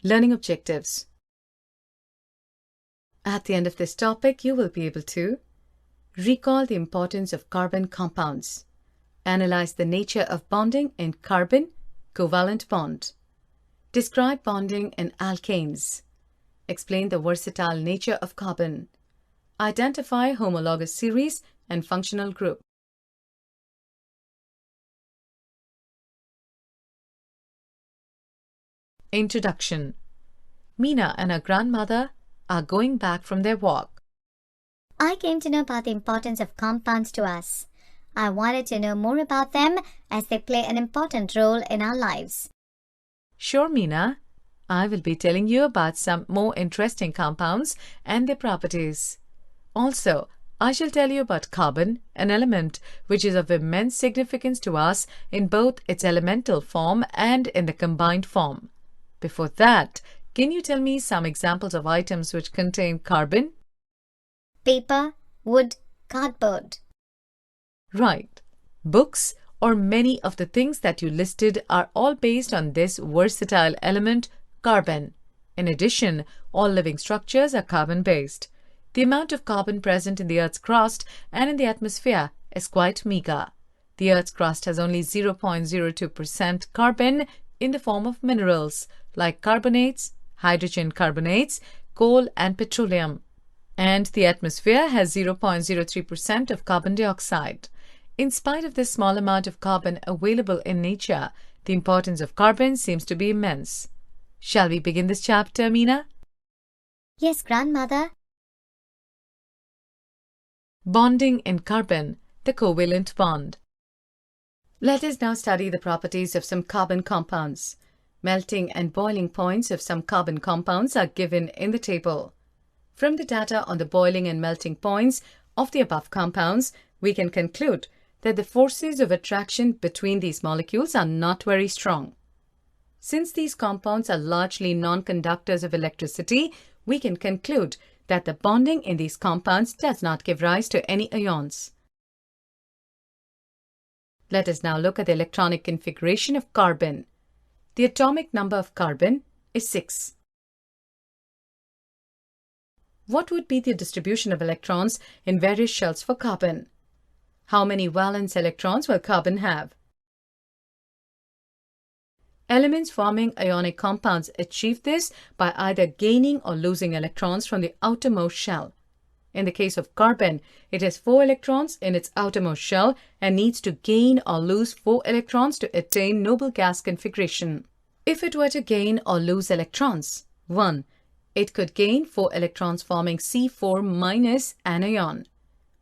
Learning objectives. At the end of this topic, you will be able to recall the importance of carbon compounds, analyze the nature of bonding in carbon covalent bond, describe bonding in alkanes, explain the versatile nature of carbon, identify homologous series and functional group. Introduction. Meena and her grandmother are going back from their walk. I came to know about the importance of compounds to us. I wanted to know more about them as they play an important role in our lives. Sure, Meena. I will be telling you about some more interesting compounds and their properties. Also, I shall tell you about carbon, an element which is of immense significance to us in both its elemental form and in the combined form. Before that, can you tell me some examples of items which contain carbon? Paper, wood, cardboard. Right. Books or many of the things that you listed are all based on this versatile element, carbon. In addition, all living structures are carbon-based. The amount of carbon present in the Earth's crust and in the atmosphere is quite meager. The Earth's crust has only 0.02% carbon in the form of minerals like carbonates, hydrogen carbonates, coal and petroleum. And the atmosphere has 0.03% of carbon dioxide. In spite of this small amount of carbon available in nature, the importance of carbon seems to be immense. Shall we begin this chapter, Meena? Yes, grandmother. Bonding in carbon, the covalent bond. Let us now study the properties of some carbon compounds. Melting and boiling points of some carbon compounds are given in the table. From the data on the boiling and melting points of the above compounds, we can conclude that the forces of attraction between these molecules are not very strong. Since these compounds are largely non-conductors of electricity, we can conclude that the bonding in these compounds does not give rise to any ions. Let us now look at the electronic configuration of carbon. The atomic number of carbon is 6. What would be the distribution of electrons in various shells for carbon? How many valence electrons will carbon have? Elements forming ionic compounds achieve this by either gaining or losing electrons from the outermost shell. In the case of carbon, it has 4 electrons in its outermost shell and needs to gain or lose 4 electrons to attain noble gas configuration. If it were to gain or lose electrons, 1. It could gain 4 electrons forming C4- anion.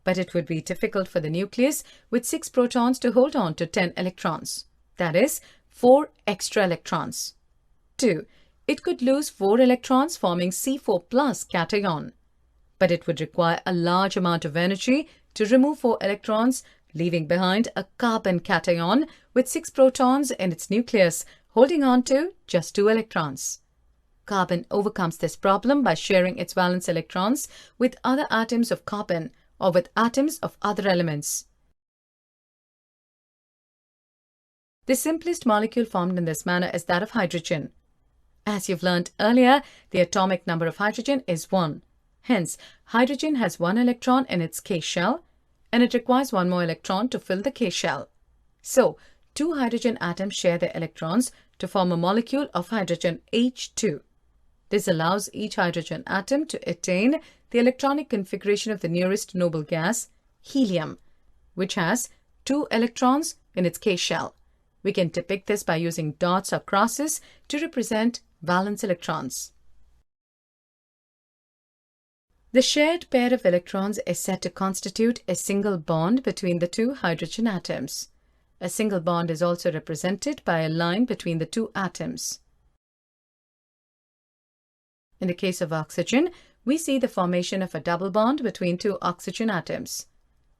But it would be difficult for the nucleus with 6 protons to hold on to 10 electrons. That is, 4 extra electrons. 2. It could lose 4 electrons forming C4+ cation. But it would require a large amount of energy to remove 4 electrons, leaving behind a carbon cation with 6 protons in its nucleus, holding on to just 2 electrons. Carbon overcomes this problem by sharing its valence electrons with other atoms of carbon or with atoms of other elements. The simplest molecule formed in this manner is that of hydrogen. As you've learned earlier, the atomic number of hydrogen is 1. Hence, hydrogen has 1 electron in its K shell, and it requires 1 more electron to fill the K shell. So, 2 hydrogen atoms share their electrons to form a molecule of hydrogen H2. This allows each hydrogen atom to attain the electronic configuration of the nearest noble gas, helium, which has 2 electrons in its K shell. We can depict this by using dots or crosses to represent valence electrons. The shared pair of electrons is said to constitute a single bond between the 2 hydrogen atoms. A single bond is also represented by a line between the 2 atoms. In the case of oxygen, we see the formation of a double bond between 2 oxygen atoms.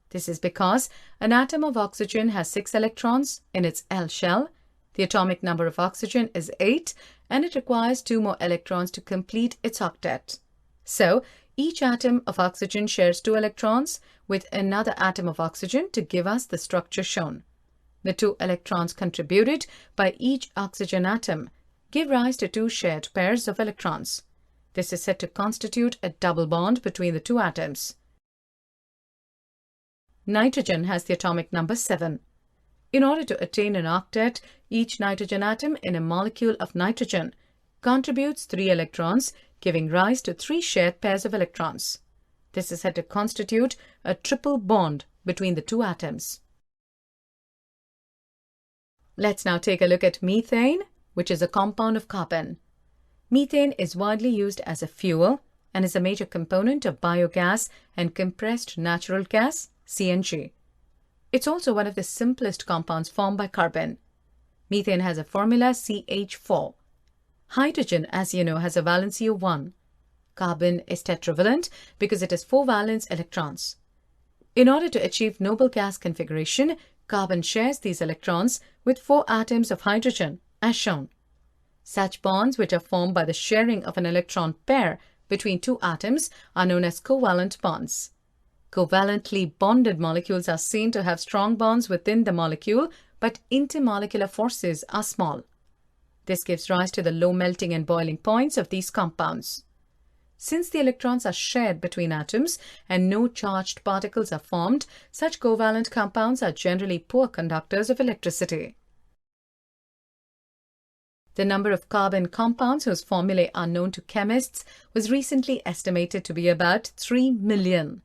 This is because an atom of oxygen has 6 electrons in its L shell. The atomic number of oxygen is 8, and it requires 2 more electrons to complete its octet. So, each atom of oxygen shares 2 electrons with another atom of oxygen to give us the structure shown. The 2 electrons contributed by each oxygen atom give rise to two shared pairs of electrons. This is said to constitute a double bond between the two atoms. Nitrogen has the atomic number 7. In order to attain an octet, each nitrogen atom in a molecule of nitrogen contributes 3 electrons, giving rise to 3 shared pairs of electrons. This is said to constitute a triple bond between the two atoms. Let's now take a look at methane, which is a compound of carbon. Methane is widely used as a fuel and is a major component of biogas and compressed natural gas, CNG. It's also one of the simplest compounds formed by carbon. Methane has a formula CH4. Hydrogen, as you know, has a valency of 1. Carbon is tetravalent because it has 4 valence electrons. In order to achieve noble gas configuration, carbon shares these electrons with 4 atoms of hydrogen, as shown. Such bonds, which are formed by the sharing of an electron pair between 2 atoms, are known as covalent bonds. Covalently bonded molecules are seen to have strong bonds within the molecule, but intermolecular forces are small. This gives rise to the low melting and boiling points of these compounds. Since the electrons are shared between atoms and no charged particles are formed, such covalent compounds are generally poor conductors of electricity. The number of carbon compounds whose formulae are known to chemists was recently estimated to be about 3 million.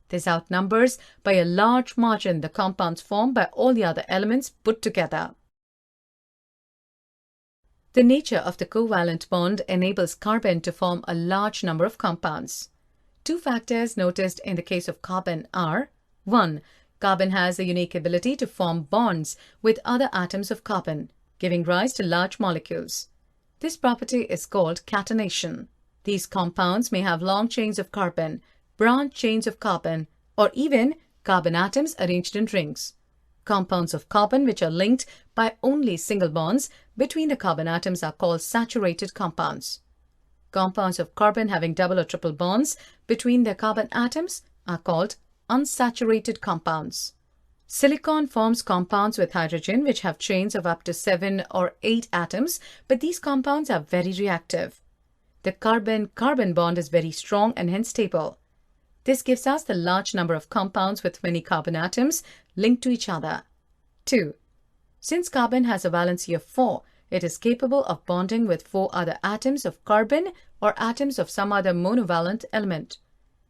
This outnumbers by a large margin the compounds formed by all the other elements put together. The nature of the covalent bond enables carbon to form a large number of compounds. 2 factors noticed in the case of carbon are: 1. Carbon has a unique ability to form bonds with other atoms of carbon, giving rise to large molecules. This property is called catenation. These compounds may have long chains of carbon, branch chains of carbon, or even carbon atoms arranged in rings. Compounds of carbon which are linked by only single bonds between the carbon atoms are called saturated compounds. Compounds of carbon having double or triple bonds between their carbon atoms are called unsaturated compounds. Silicon forms compounds with hydrogen which have chains of up to 7 or 8 atoms, but these compounds are very reactive. The carbon-carbon bond is very strong and hence stable. This gives us the large number of compounds with many carbon atoms linked to each other. 2. Since carbon has a valency of 4, it is capable of bonding with 4 other atoms of carbon or atoms of some other monovalent element.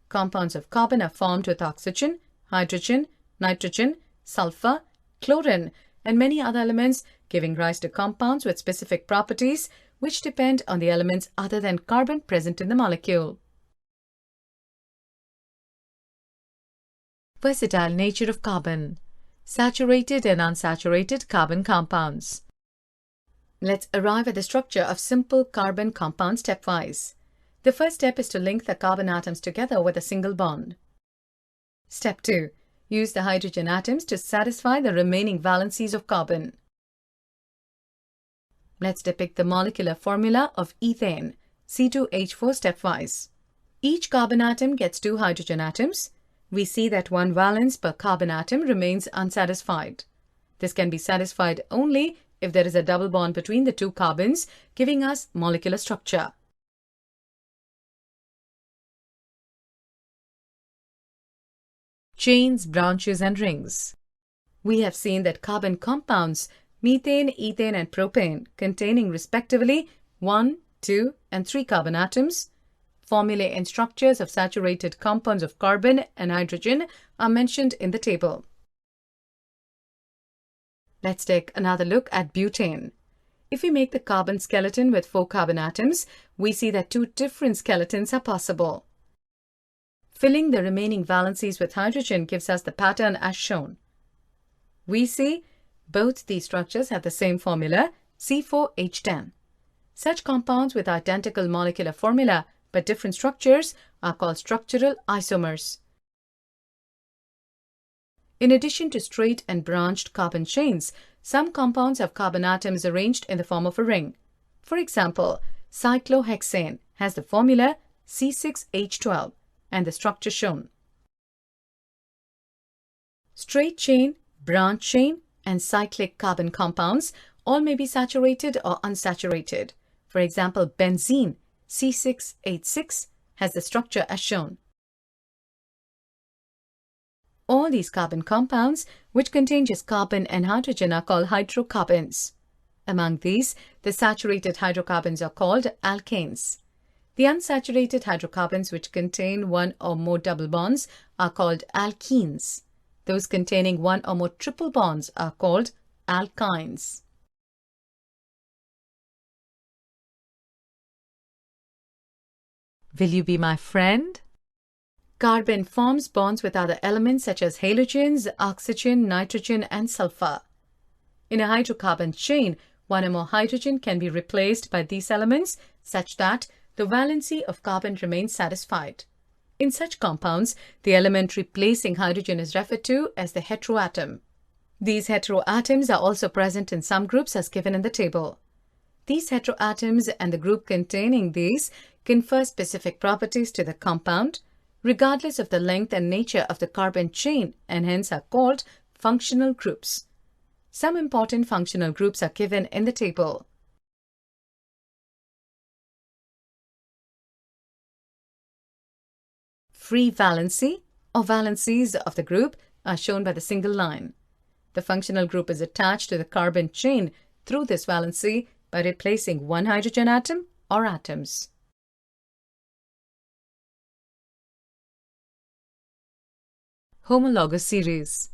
Compounds of carbon are formed with oxygen, hydrogen, nitrogen, sulfur, chlorine, and many other elements, giving rise to compounds with specific properties which depend on the elements other than carbon present in the molecule. Versatile nature of carbon. Saturated and unsaturated carbon compounds. Let's arrive at the structure of simple carbon compounds stepwise. The first step is to link the carbon atoms together with a single bond. Step 2. Use the hydrogen atoms to satisfy the remaining valencies of carbon. Let's depict the molecular formula of ethane, C2H4 stepwise. Each carbon atom gets 2 hydrogen atoms. We see that 1 valence per carbon atom remains unsatisfied. This can be satisfied only if there is a double bond between the 2 carbons, giving us molecular structure. Chains, branches, and rings. We have seen that carbon compounds, methane, ethane, and propane, containing respectively 1, 2, and 3 carbon atoms, formulae and structures of saturated compounds of carbon and hydrogen are mentioned in the table. Let's take another look at butane. If we make the carbon skeleton with 4 carbon atoms, we see that 2 different skeletons are possible. Filling the remaining valencies with hydrogen gives us the pattern as shown. We see both these structures have the same formula, C4H10. Such compounds with identical molecular formula but different structures are called structural isomers. In addition to straight and branched carbon chains, some compounds have carbon atoms arranged in the form of a ring. For example, cyclohexane has the formula C6H12 and the structure shown. Straight chain, branch chain, and cyclic carbon compounds all may be saturated or unsaturated, For example, benzene C6H6 has the structure as shown. All these carbon compounds which contain just carbon and hydrogen are called hydrocarbons. Among these, the saturated hydrocarbons are called alkanes. The unsaturated hydrocarbons which contain one or more double bonds are called alkenes. Those containing one or more triple bonds are called alkynes. Will you be my friend? Carbon forms bonds with other elements such as halogens, oxygen, nitrogen, and sulfur. In a hydrocarbon chain, one or more hydrogen can be replaced by these elements such that the valency of carbon remains satisfied. In such compounds, the element replacing hydrogen is referred to as the heteroatom. These heteroatoms are also present in some groups as given in the table. These heteroatoms and the group containing these confer specific properties to the compound, regardless of the length and nature of the carbon chain, and hence are called functional groups. Some important functional groups are given in the table. Free valency or valencies of the group are shown by the single line. The functional group is attached to the carbon chain through this valency by replacing one hydrogen atom or atoms. Homologous series.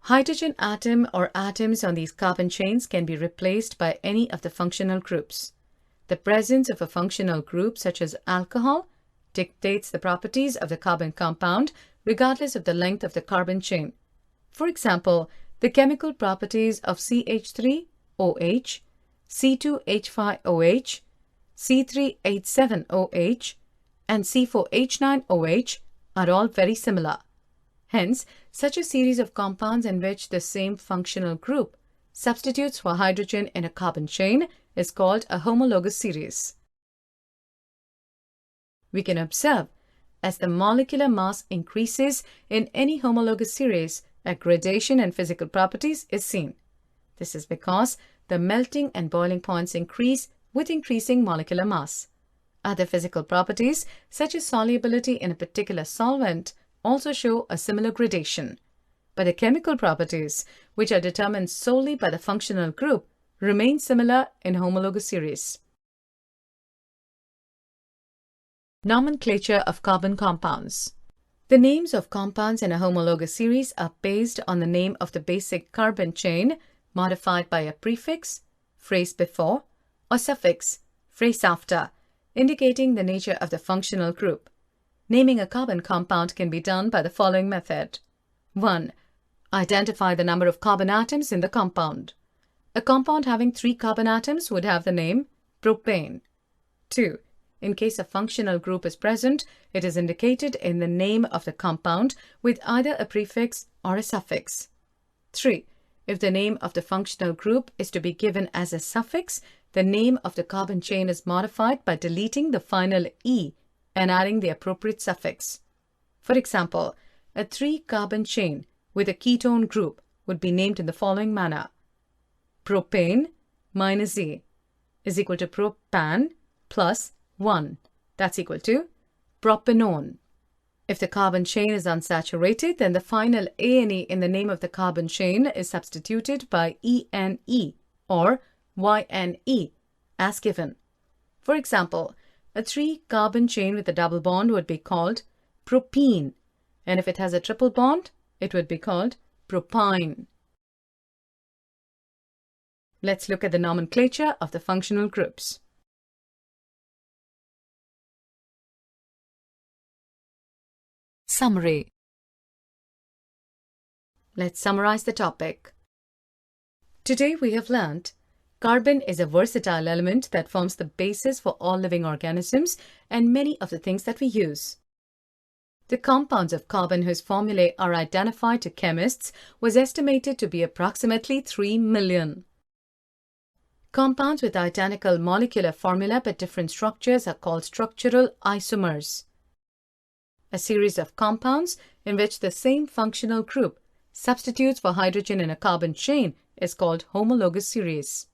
Hydrogen atom or atoms on these carbon chains can be replaced by any of the functional groups. The presence of a functional group such as alcohol dictates the properties of the carbon compound regardless of the length of the carbon chain. For example, the chemical properties of CH3OH, C2H5OH, C3H7OH, and C4H9OH are all very similar. Hence, such a series of compounds in which the same functional group substitutes for hydrogen in a carbon chain is called a homologous series. We can observe as the molecular mass increases in any homologous series, a gradation in physical properties is seen. This is because the melting and boiling points increase with increasing molecular mass. Other physical properties, such as solubility in a particular solvent, also show a similar gradation. But the chemical properties, which are determined solely by the functional group, remain similar in homologous series. Nomenclature of carbon compounds. The names of compounds in a homologous series are based on the name of the basic carbon chain, modified by a prefix, phrase before, or suffix, phrase after, indicating the nature of the functional group. Naming a carbon compound can be done by the following method. 1. Identify the number of carbon atoms in the compound. A compound having 3 carbon atoms would have the name propane. 2. In case a functional group is present, it is indicated in the name of the compound with either a prefix or a suffix. 3. If the name of the functional group is to be given as a suffix, the name of the carbon chain is modified by deleting the final E and adding the appropriate suffix. For example, a 3-carbon chain with a ketone group would be named in the following manner. Propane minus E is equal to propan plus 1. That's equal to propanone. If the carbon chain is unsaturated, then the final ane in the name of the carbon chain is substituted by ene or yne as given. For example, a 3-carbon chain with a double bond would be called propene, and if it has a triple bond, it would be called propyne. Let's look at the nomenclature of the functional groups. Summary. Let's summarize the topic. Today we have learnt carbon is a versatile element that forms the basis for all living organisms and many of the things that we use. The compounds of carbon whose formulae are identified to chemists was estimated to be approximately 3 million. Compounds with identical molecular formula but different structures are called structural isomers. A series of compounds in which the same functional group substitutes for hydrogen in a carbon chain is called homologous series.